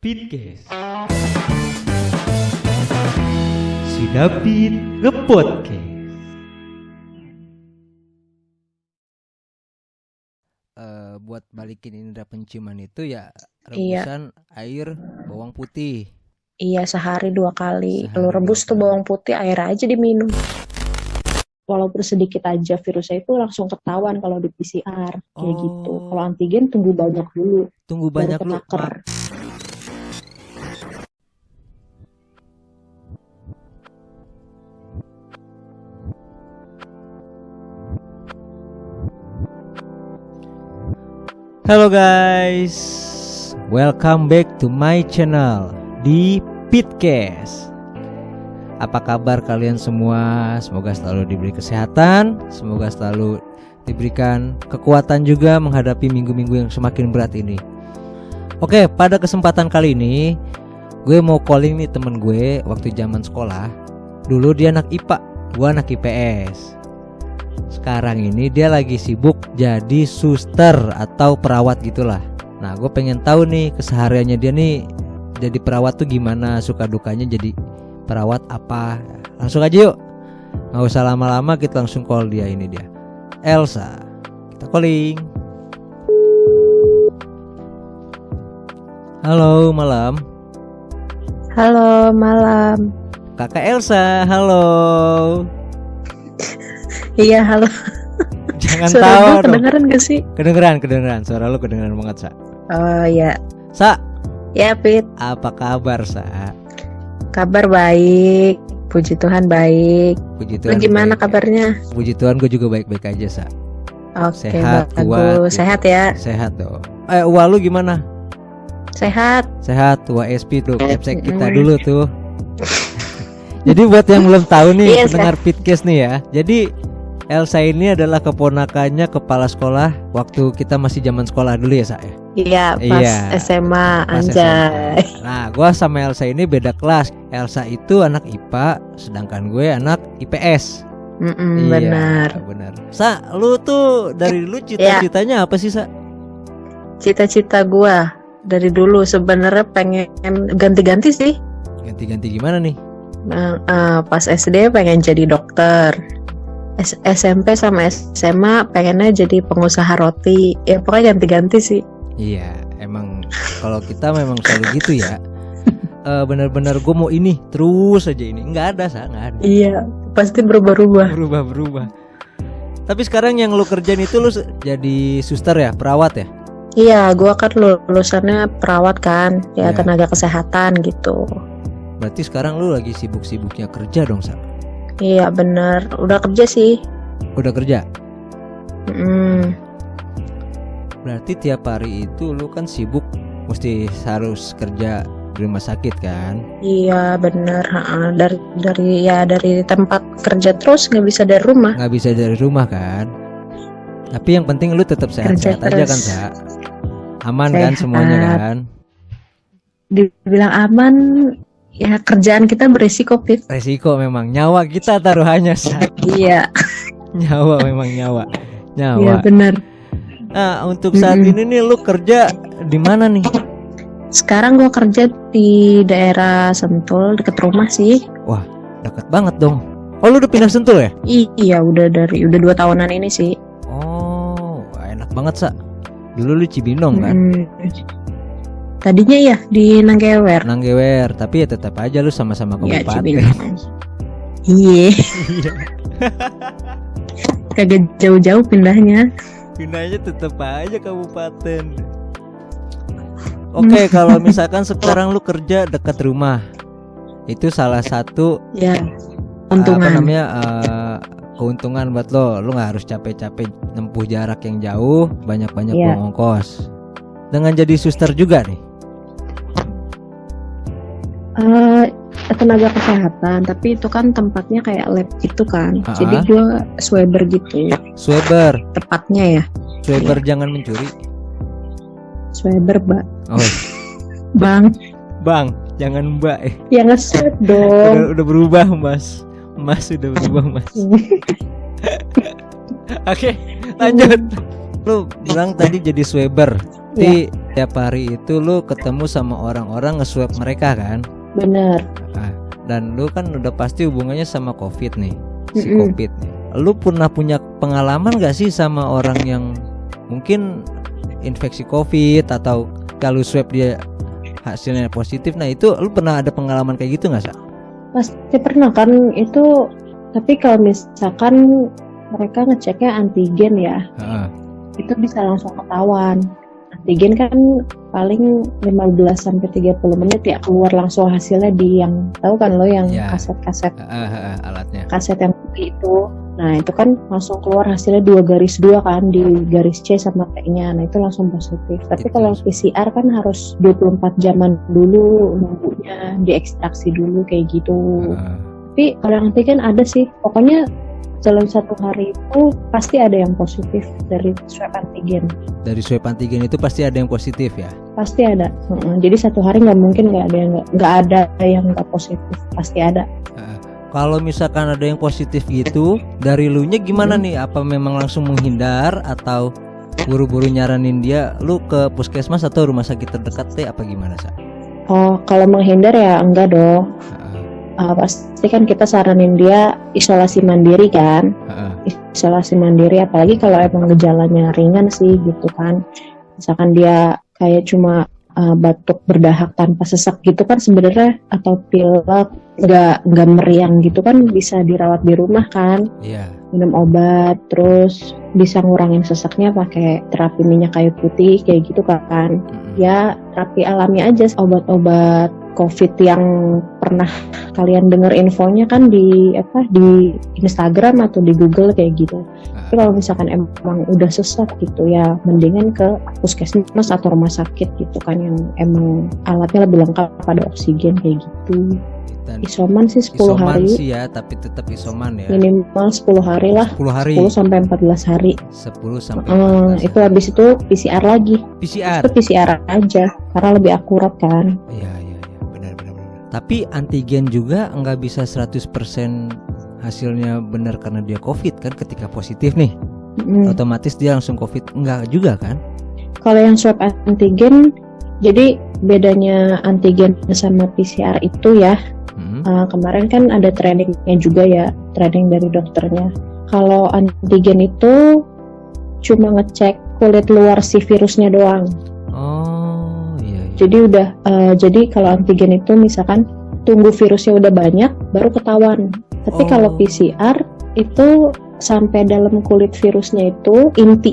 Pitcast. Si David nge-podcast. Buat balikin indera penciuman itu ya rebusan air bawang putih. Iya, sehari 2 kali. Lu rebus tuh bawang putih, air aja diminum. Walaupun sedikit aja virusnya itu langsung ketahuan kalau di PCR kayak gitu. Kalau antigen tunggu banyak dulu. Tunggu banyak baru lu. ketaker. Halo guys, welcome back to my channel di Pitcast. Apa kabar kalian semua? Semoga selalu diberi kesehatan, semoga selalu diberikan kekuatan juga menghadapi minggu-minggu yang semakin berat ini. Oke, pada kesempatan kali ini gue mau calling nih temen gue waktu zaman sekolah. Dulu dia anak IPA, gue anak IPS. Sekarang ini dia lagi sibuk jadi suster atau perawat gitulah. Nah, gue pengen tahu nih kesehariannya dia nih jadi perawat tuh gimana, suka dukanya jadi perawat apa. Langsung aja yuk, nggak usah lama-lama, kita langsung call dia. Ini dia Elsa, kita calling. Halo malam. Halo malam. Kakak Elsa, halo. Iya, halo. Jangan Suara tahu gue dong. kedengeran gak sih? Kedengeran. Suara lu kedengeran banget, Sa. Oh iya. Sa, Ya, Pit. apa kabar, Sa? Kabar baik. Puji Tuhan baik. Puji Lu Tuhan. gimana baik. kabarnya? Puji Tuhan, gue juga baik-baik aja, Sa. Oke, Sehat, bagus. kuat. Sehat ya? Sehat dong. Wah, lu gimana? Sehat. Sehat. Wah, SP tuh, capsek kita dulu tuh. Jadi buat yang belum tahu nih, Iya, pendengar Pitcast nih ya. Jadi Elsa ini adalah keponakannya kepala sekolah waktu kita masih zaman sekolah dulu ya, Sa ya? Iya, pas Iya, SMA, pas anjay. SMA. Nah, gue sama Elsa ini beda kelas. Elsa itu anak IPA, sedangkan gue anak IPS. Benar. Benar. Sa, lu tuh dari dulu cita-citanya apa sih, Sa? Cita-cita gua dari dulu sebenarnya pengen ganti-ganti sih. Ganti-ganti gimana nih? Pas SD pengen jadi dokter. SMP sama SMA pengennya jadi pengusaha roti. Ya pokoknya ganti-ganti sih. Iya, emang kalau kita memang selalu gitu ya. Benar-benar gue mau ini terus aja ini. Nggak ada, Sa, nggak ada. Iya, pasti berubah-ubah. Berubah. Tapi sekarang yang lu kerjain itu lu jadi suster ya, perawat ya? Iya, gua kan lulusannya perawat kan, ya Iya. tenaga kesehatan gitu. Berarti sekarang lu lagi sibuk-sibuknya kerja dong, Sa? Iya bener, udah kerja sih. Udah kerja? Mm. Berarti tiap hari itu lu kan sibuk, mesti harus kerja di rumah sakit kan? Iya bener, dari tempat kerja terus nggak bisa dari rumah. Nggak bisa dari rumah kan? Tapi yang penting lu tetap sehat-sehat Kerja aja kan, terus. Sa? Aman kan Sehat. semuanya kan? Dibilang aman, ya kerjaan kita berisiko, Pip. Resiko memang, nyawa kita taruhannya, Sa. Iya, Nyawa memang nyawa. iya bener. Nah, untuk saat ini nih lu kerja di mana nih? Sekarang gua kerja di daerah Sentul, deket rumah sih. Wah, deket banget dong. Oh, lu udah pindah Sentul ya? Iya, udah 2 tahunan ini sih. Oh, enak banget, Sa. Dulu lu Cibinong kan? Tadinya ya di Nanggewer. Nanggewer, tapi ya tetap aja lu sama-sama Iya, kabupaten. Cibinong. Iya. Kagak jauh-jauh pindahnya. Pindahnya tetap aja kabupaten. Oke, kalau misalkan sekarang lu kerja dekat rumah, itu salah satu Ya, apa untungan. namanya keuntungan buat lo. Lu nggak harus capek-capek nempuh jarak yang jauh, banyak-banyak Iya. buang ongkos. Dengan jadi suster juga nih. Tenaga kesehatan, tapi itu kan tempatnya kayak lab gitu kan. Ah. Jadi gua sweber gitu Sweber, tepatnya ya. sweber jangan mencuri. Sweber, Mbak. Oh, Bang, Bang, jangan Mbak. ya nge-swab dong. Udah berubah, Mas. Mas udah berubah, Mas. Oke, lanjut. Lu bilang tadi jadi sweber. Di tiap hari itu lu ketemu sama orang-orang nge-swab mereka kan? Bener. Nah, dan lu kan udah pasti hubungannya sama COVID nih, si Mm-mm. COVID nih. Lu pernah punya pengalaman gak sih sama orang yang mungkin infeksi COVID atau kalau swab dia hasilnya positif? Nah itu lu pernah ada pengalaman kayak gitu gak, Sa? Pasti pernah kan itu. Tapi kalau misalkan mereka ngeceknya antigen ya, Heeh. itu bisa langsung ketahuan. Antigen kan paling 15-30 menit ya keluar langsung hasilnya di yang tahu kan lo yang Ya. kaset-kaset Alatnya. kaset yang putih itu. Nah itu kan langsung keluar hasilnya 2 garis 2 kan di garis C sama T-nya. Nah itu langsung positif. Tapi Itu kalau langsung. PCR kan harus 24 jaman dulu nunggunya diekstraksi dulu kayak gitu. Heeh. Tapi kalau antigen ada sih. Pokoknya dalam 1 hari itu pasti ada yang positif dari swab antigen. Dari swab antigen itu pasti ada yang positif ya? Pasti ada. Jadi 1 hari nggak mungkin nggak ada yang nggak positif. Pasti ada. Kalau misalkan ada yang positif gitu, dari lu nya gimana nih? Apa memang langsung menghindar atau buru-buru nyaranin dia lu ke puskesmas atau rumah sakit terdekat deh, apa gimana, Sa? Oh, kalau menghindar ya enggak dong. Heeh. Pasti kan kita saranin dia isolasi mandiri kan. Heeh. Isolasi mandiri apalagi kalau emang gejalanya ringan sih gitu kan. Misalkan dia kayak cuma batuk berdahak tanpa sesak gitu kan sebenarnya, atau pilek nggak meriang gitu kan bisa dirawat di rumah kan. Iya. Minum obat, terus bisa ngurangin sesaknya pakai terapi minyak kayu putih kayak gitu kan. Mm-mm. Ya terapi alami aja, obat-obat COVID yang pernah kalian dengar infonya kan di Instagram atau di Google kayak gitu. Tapi kalau misalkan emang udah sesak gitu ya mendingan ke puskesmas atau rumah sakit gitu kan yang emang alatnya lebih lengkap, pada oksigen kayak gitu. Dan Isoman sih 10 isoman hari. sih ya, tapi tetap isoman ya. Minimal 10 hari lah. 10 hari. 10 sampai 14 hari. 10 sampai 14 Itu habis itu PCR lagi. PCR. Itu PCR aja karena lebih akurat kan. Iya, benar. Tapi antigen juga nggak bisa 100% hasilnya benar karena dia COVID kan, ketika positif nih. Otomatis dia langsung COVID, enggak juga kan? Kalau yang swab antigen, jadi bedanya antigen sama PCR itu ya, kemarin kan ada trainingnya juga ya, training dari dokternya. Kalau antigen itu cuma ngecek kulit luar si virusnya doang. Oh iya. Jadi kalau antigen itu misalkan tunggu virusnya udah banyak baru ketahuan. Tapi kalau PCR itu sampai dalam kulit virusnya itu inti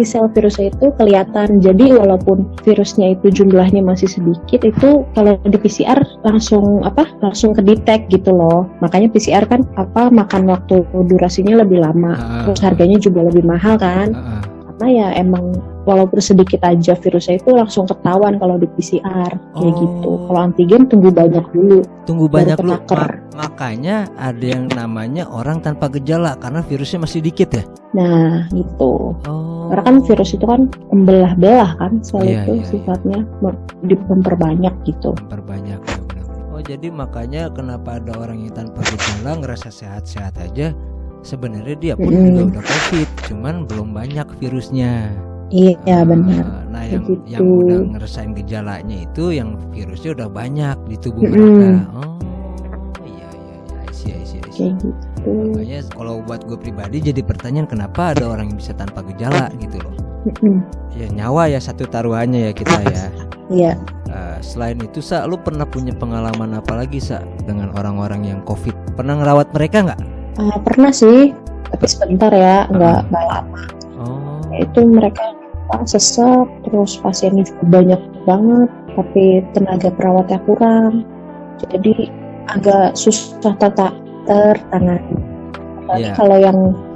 sel virusnya itu kelihatan. Jadi walaupun virusnya itu jumlahnya masih sedikit, itu kalau di PCR langsung kedetek gitu loh. Makanya PCR kan makan waktu durasinya lebih lama. Terus harganya juga lebih mahal kan. Karena ya emang walaupun sedikit aja virusnya itu langsung ketahuan kalau di PCR kayak gitu. Kalau antigen tunggu banyak dulu. Dulu. Makanya ada yang namanya orang tanpa gejala karena virusnya masih dikit ya. Nah gitu. Karena kan virus itu kan membelah-belah kan, itu sifatnya memperbanyak gitu. Memperbanyak ya, benar. Oh jadi makanya kenapa ada orang yang tanpa gejala ngerasa sehat-sehat aja, sebenarnya dia pun juga udah COVID, cuman belum banyak virusnya. Iya benar. Nah yang udah ngerasain gejalanya itu yang virusnya udah banyak di tubuh mereka. Iya. I see. Kayak gitu. Makanya kalau buat gue pribadi jadi pertanyaan, kenapa ada orang yang bisa tanpa gejala gitu loh. Ya nyawa ya satu taruhannya ya kita ya. Iya. Selain itu Sa, lu pernah punya pengalaman apa lagi Sa dengan orang-orang yang COVID? Pernah ngerawat mereka nggak? Pernah sih, tapi sebentar ya, nggak lama. Itu mereka sesak, terus pasiennya juga banyak banget, tapi tenaga perawatnya kurang, jadi agak susah tertangani. Apalagi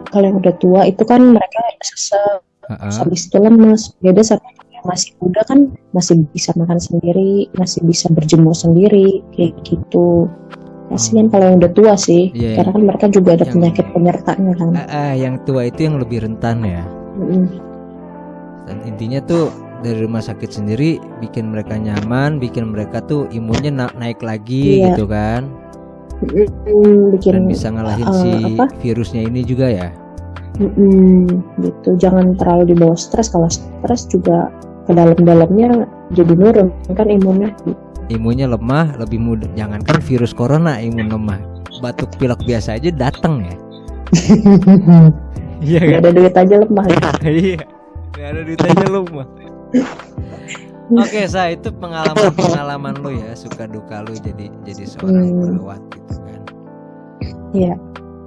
kalau yang udah tua itu kan mereka sesak, habis itu lemes. Beda sama yang masih muda kan masih bisa makan sendiri, masih bisa berjemur sendiri kayak gitu. Kasian kalau yang udah tua sih, karena kan mereka juga ada penyakit penyertanya kan. Yang tua itu yang lebih rentan ya. Dan intinya tuh dari rumah sakit sendiri bikin mereka nyaman, bikin mereka tuh imunnya naik lagi gitu kan. Dan bisa ngalahin si virusnya ini juga ya. Gitu. Jangan terlalu dibawa stres. Kalau stres juga ke dalam-dalamnya jadi nurun kan imunnya. Imunnya lemah, lebih mudah. Jangankan virus corona imun lemah, batuk pilek biasa aja datang ya. Iya Gak kan? ada duit aja lemah. Iya, nggak ada duit aja lemah. Oke, itu pengalaman lu ya, suka duka lu jadi seorang perawat gitu kan. Iya.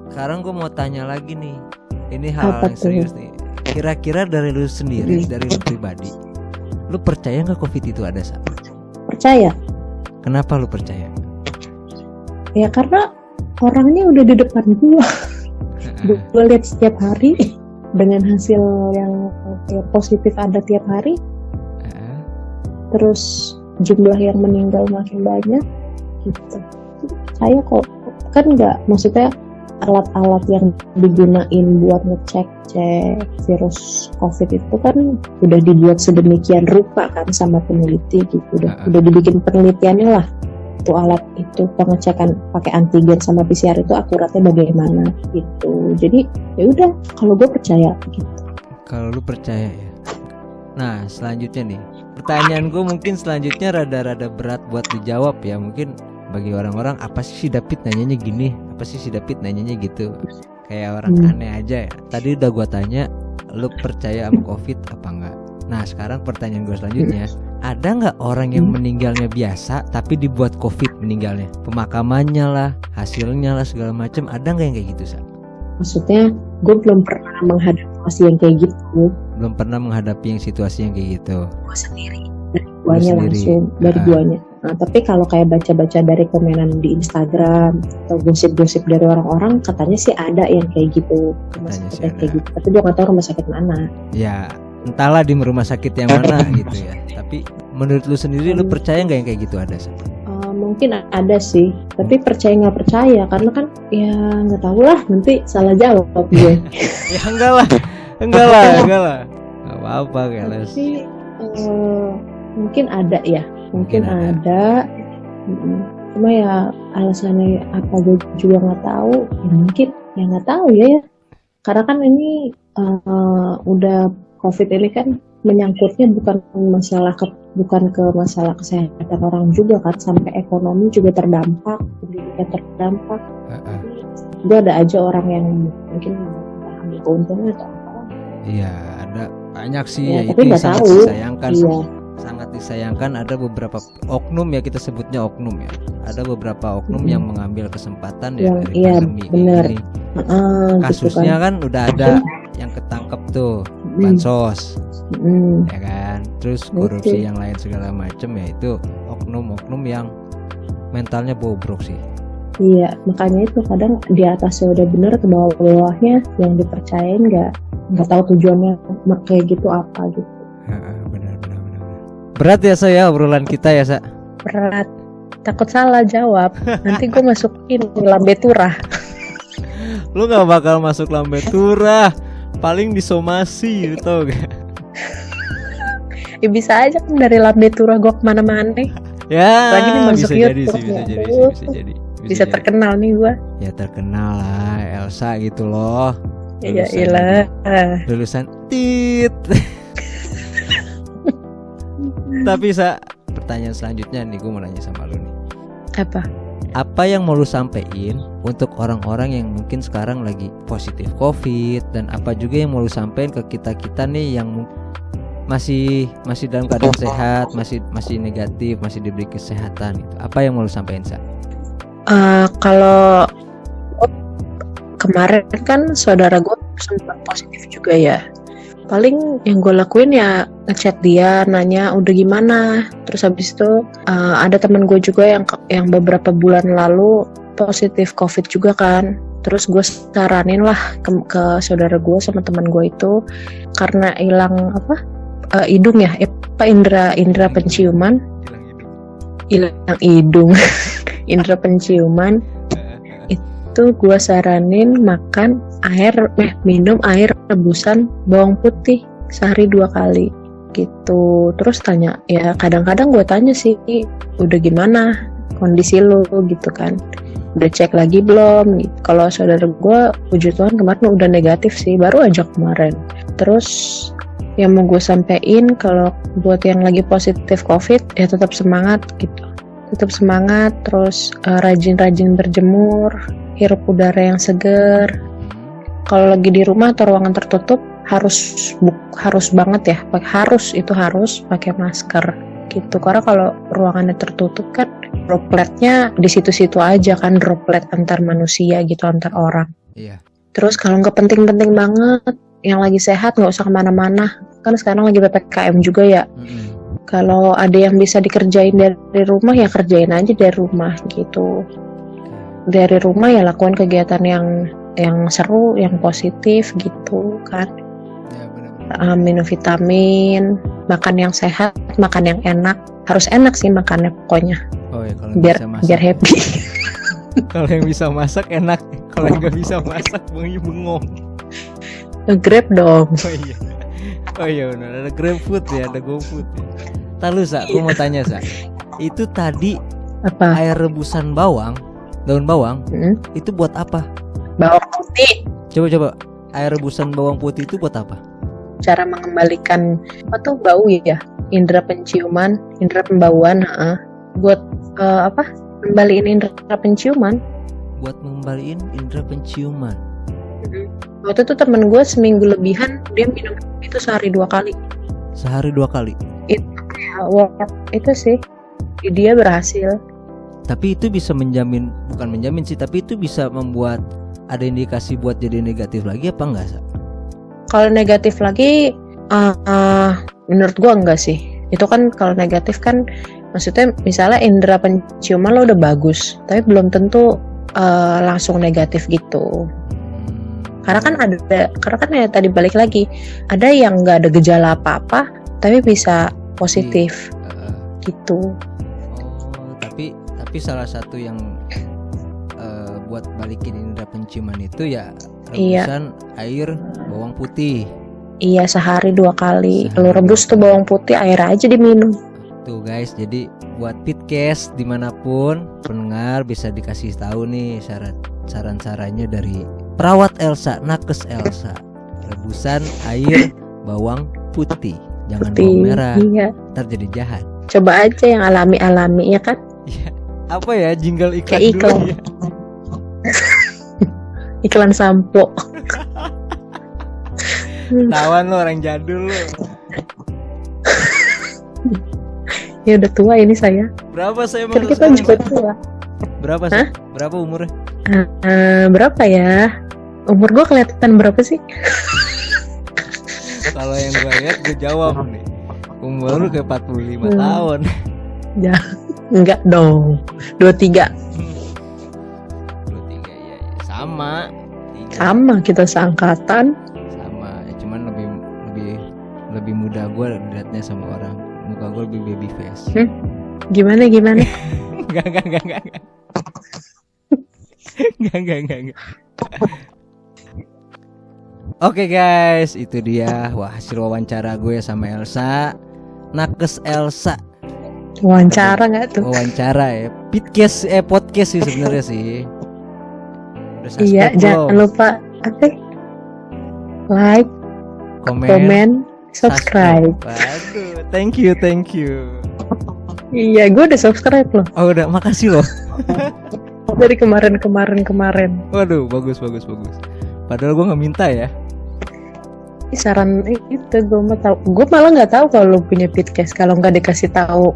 Sekarang gue mau tanya lagi nih, ini hal Apa yang serius nih. Kira-kira dari lu sendiri, dari lu pribadi, lu percaya nggak COVID itu ada, Sa? Percaya? Kenapa lu percaya? Ya karena orangnya udah di depan gua. Gue lihat setiap hari dengan hasil yang positif ada tiap hari. Terus jumlah yang meninggal makin banyak gitu. Saya kok kan nggak, maksudnya alat-alat yang digunain buat ngecek virus COVID itu kan udah dibuat sedemikian rupa kan sama peneliti gitu. Udah dibikin penelitiannya lah. Itu alat itu pengecekan pakai antigen sama PCR itu akuratnya bagaimana gitu. Jadi ya udah, kalau gue percaya gitu. Kalau lu percaya ya. Nah selanjutnya nih, pertanyaan gue mungkin selanjutnya rada-rada berat buat dijawab ya. Mungkin bagi orang-orang, apa sih si David nanyanya gini, apa sih si David nanyanya gitu, kayak orang aneh aja ya. Tadi udah gue tanya, lu percaya sama COVID apa enggak? Nah sekarang pertanyaan gue selanjutnya, ada nggak orang yang meninggalnya biasa tapi dibuat COVID meninggalnya, pemakamannya lah, hasilnya lah, segala macam, ada nggak yang kayak gitu, Sa? Maksudnya gue belum pernah menghadapi situasi yang kayak gitu. Belum pernah menghadapi yang situasi yang kayak gitu. Gue sendiri, dari guanya langsung, dari guanya. Nah, tapi kalau kayak baca-baca dari komenan di Instagram atau gosip-gosip dari orang-orang, katanya sih ada yang kayak gitu, rumah sakit yang kayak gitu. Tapi gue nggak tahu rumah sakit mana. Ya, entahlah di rumah sakit yang mana gitu ya. Tapi menurut lu sendiri, lu percaya nggak yang kayak gitu ada, Sa? Mungkin ada sih, tapi percaya nggak percaya karena kan ya nggak tahu lah, nanti salah jawab gue. Ya enggak lah, nggak apa-apa keles. Tapi mungkin ada ya, mungkin ada. Cuma ya alasannya apa gue juga nggak tahu. Ya mungkin ya nggak tahu ya. Karena kan ini udah COVID ini kan menyangkutnya bukan ke masalah kesehatan orang juga kan, sampai ekonomi juga terdampak, pendidikan terdampak. Itu ada aja orang yang mungkin ambil keuntungan atau apa. Iya, ada banyak sih ya, ya, tapi itu sangat tahu. disayangkan. Iya. Sangat disayangkan ada beberapa oknum ya, kita sebutnya oknum ya. Ada beberapa oknum yang mengambil kesempatan ya dari pandemi ini. Kasusnya kan udah ada yang ketangkep tuh, bansos. Ya kan, terus korupsi yang lain segala macam, ya itu oknum-oknum yang mentalnya bobrok sih. Iya, makanya itu kadang di atasnya udah bener, ke bawahnya yang dipercayain nggak tahu tujuannya kayak gitu apa gitu. Benar. Berat ya saya obrolan kita ya, Sa? Berat, takut salah jawab, nanti gue masukin lambe turah. Lu nggak bakal masuk lambe turah, paling disomasi, tau gak? Ya bisa aja kan dari lambe turah gue kemana-mana. Ya, lagi nih masuk bisa YouTube, jadi. Bisa terkenal nih gue. Ya terkenal lah, Elsa gitu loh. Ya iyalah. Lulusan tit. Tapi pertanyaan selanjutnya nih, gue mau nanya sama lu nih. Apa yang mau lu sampein untuk orang-orang yang mungkin sekarang lagi positif COVID, dan apa juga yang mau lu sampein ke kita nih yang masih dalam keadaan sehat, masih negatif, masih diberi kesehatan itu. Apa yang mau lu sampein, Sa? Kalau kemarin kan saudara gue sempat positif juga ya. Paling yang gue lakuin ya ngechat dia, nanya udah gimana. Terus habis itu ada teman gue juga yang beberapa bulan lalu positif COVID juga kan. Terus gue saranin lah ke saudara gue sama teman gue itu, karena hilang hidung ya, indera penciuman, hilang hidung, indera penciuman. Itu gue saranin minum air rebusan bawang putih sehari 2 kali gitu. Terus tanya, ya kadang-kadang gue tanya sih, udah gimana kondisi lo gitu kan. udah cek lagi belum gitu. Kalau saudara gue puji Tuhan kemarin udah negatif sih, baru aja kemarin. Terus yang mau gue sampein kalau buat yang lagi positif COVID ya tetap semangat gitu, tetap semangat, terus rajin-rajin berjemur, hirup udara yang seger. Kalau lagi di rumah atau ruangan tertutup harus banget ya, harus pakai masker gitu, karena kalau ruangannya tertutup kan dropletnya di situ-situ aja kan, droplet antar manusia gitu, antar orang. Iya. Terus kalau nggak penting-penting banget, yang lagi sehat nggak usah kemana-mana, kan sekarang lagi PPKM juga ya. Kalau ada yang bisa dikerjain dari rumah ya kerjain aja dari rumah gitu. Dari rumah ya lakukan kegiatan yang seru, yang positif gitu kan. Ya, benar. Minum vitamin, makan yang sehat, makan yang enak. Harus enak sih makannya pokoknya. Oh ya, kalau Biar bisa masak. biar happy. Kalau yang bisa masak enak, kalau yang nggak bisa masak bengong. Nge-grab dong. Oh iya benar, ada GrabFood ya, ada GoFood ya. Lalu Sa, aku mau tanya Sa, itu tadi Apa? air rebusan daun bawang, itu buat apa? Bawang putih. Coba air rebusan bawang putih itu buat apa? Cara mengembalikan apa tuh bau ya? Indera penciuman, indera pembauan, buat Kembaliin indera penciuman. Buat mengembaliin indera penciuman. Waktu itu temen gue seminggu lebihan dia minum itu sehari 2 kali. Sehari 2 kali. Itu sih dia berhasil. Tapi itu bisa bukan menjamin sih, tapi itu bisa membuat ada indikasi buat jadi negatif lagi apa enggak Sa? Kalau negatif lagi, menurut gue enggak sih. Itu kan kalau negatif kan, maksudnya misalnya indera penciuman lo udah bagus, tapi belum tentu langsung negatif gitu. Karena kan ya tadi balik lagi, ada yang nggak ada gejala apa-apa, tapi bisa positif gitu. Oh, tapi salah satu yang buat balikin indera penciuman itu ya rebusan air bawang putih. Iya, sehari 2 kali. Lo rebus tuh bawang putih, air aja diminum. Tuh guys, jadi buat Pitcast dimanapun pendengar bisa dikasih tahu nih saran-sarannya dari perawat Elsa, nakes Elsa. Rebusan air bawang putih, jangan bawang merah. Iya. Ntar jadi jahat. Coba aja yang alami ya kan? Iya. Apa ya, jingle iklan Kayak iklan. dulu ya. Iklan sampo. Tawan lo, orang jadul lo. Ya udah tua ini saya. Berapa saya Kan kita juga tua. Berapa sih? Berapa umurnya? Berapa ya? Umur gue kelihatan berapa sih? Kalau yang gue lihat gue jawab nih. Umur lu kayak 45 tahun. Ya, enggak dong. 23. 23 ya. Sama. Sama kita seangkatan. Sama, cuman lebih muda gue dilihatnya sama orang. Muka gue lebih baby face. Gimana? Enggak. Oke guys, itu dia hasil wawancara gue sama Elsa, nakes Elsa. Wawancara nggak tuh? Wawancara ya, podcast sih sebenarnya sih. Iya, jangan lupa like, komen, subscribe. Waduh, thank you. Iya, gue udah subscribe loh. Oh udah, makasih loh. Dari kemarin. Waduh, bagus. Padahal gue nggak minta ya. Saran itu gue malah nggak tahu kalau lo punya podcast kalau nggak dikasih tahu.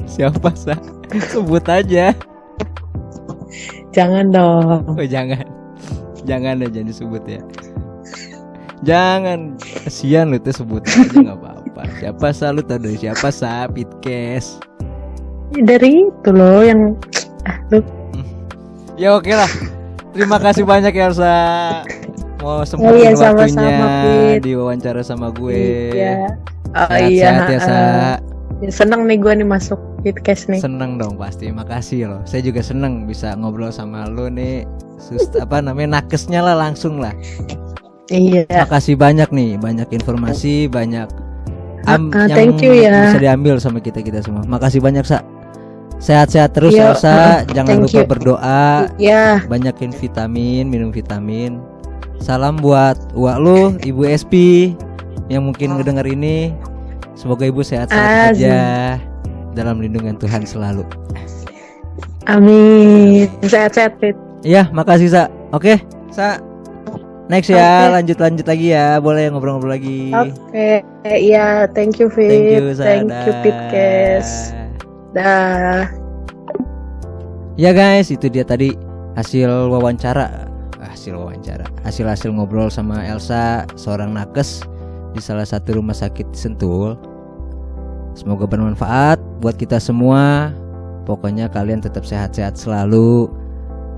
Siapa Sa? Sebut aja. Jangan dong. Oh jangan aja disebut ya. Jangan, kasihan lu tuh sebut aja nggak apa-apa. Siapa Sa, lu tau dari siapa Sa? Pitcast. Dari itu loh yang lu. Ya oke lah. Terima kasih banyak ya Elsa. Mau sempetin waktunya diwawancara sama gue. Iya. Sehat-sehat ya Sa. Seneng nih gue nih masuk podcast nih. Seneng dong pasti, makasih loh. Saya juga seneng bisa ngobrol sama lo nih. Nakesnya lah langsung lah. Iya. Makasih banyak nih, banyak informasi, banyak yang thank you ya. bisa diambil sama kita semua. Makasih banyak Sa. Sehat-sehat terus Iya, Elsa, jangan thank lupa you. berdoa, Ya, banyakin vitamin, minum vitamin. Salam buat uak lu, Ibu SP yang mungkin ngedenger ini. Semoga Ibu sehat-sehat Azim. aja dalam lindungan Tuhan selalu. amin. Sehat-sehat, Fit. Iya, makasih Sa. Oke, Sa. Next ya, lanjut lagi ya. Boleh ngobrol-ngobrol lagi. Oke, iya, thank you, Fit. Thank you, Sa. Thank you, Dah. Pitcast. Dah. Ya guys, itu dia tadi hasil ngobrol sama Elsa, seorang nakes di salah satu rumah sakit Sentul. Semoga bermanfaat buat kita semua. Pokoknya kalian tetap sehat-sehat selalu,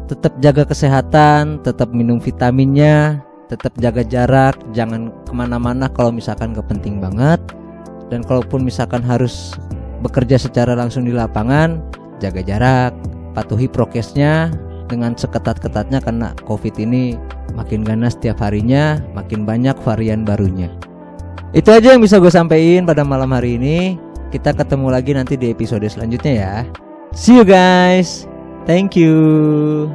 tetap jaga kesehatan, tetap minum vitaminnya, tetap jaga jarak, jangan kemana-mana kalau misalkan gak penting banget. Dan kalaupun misalkan harus bekerja secara langsung di lapangan, jaga jarak, patuhi prokesnya dengan seketat-ketatnya karena COVID ini makin ganas setiap harinya, makin banyak varian barunya. Itu aja yang bisa gue sampaikan pada malam hari ini. Kita ketemu lagi nanti di episode selanjutnya ya. See you guys. Thank you.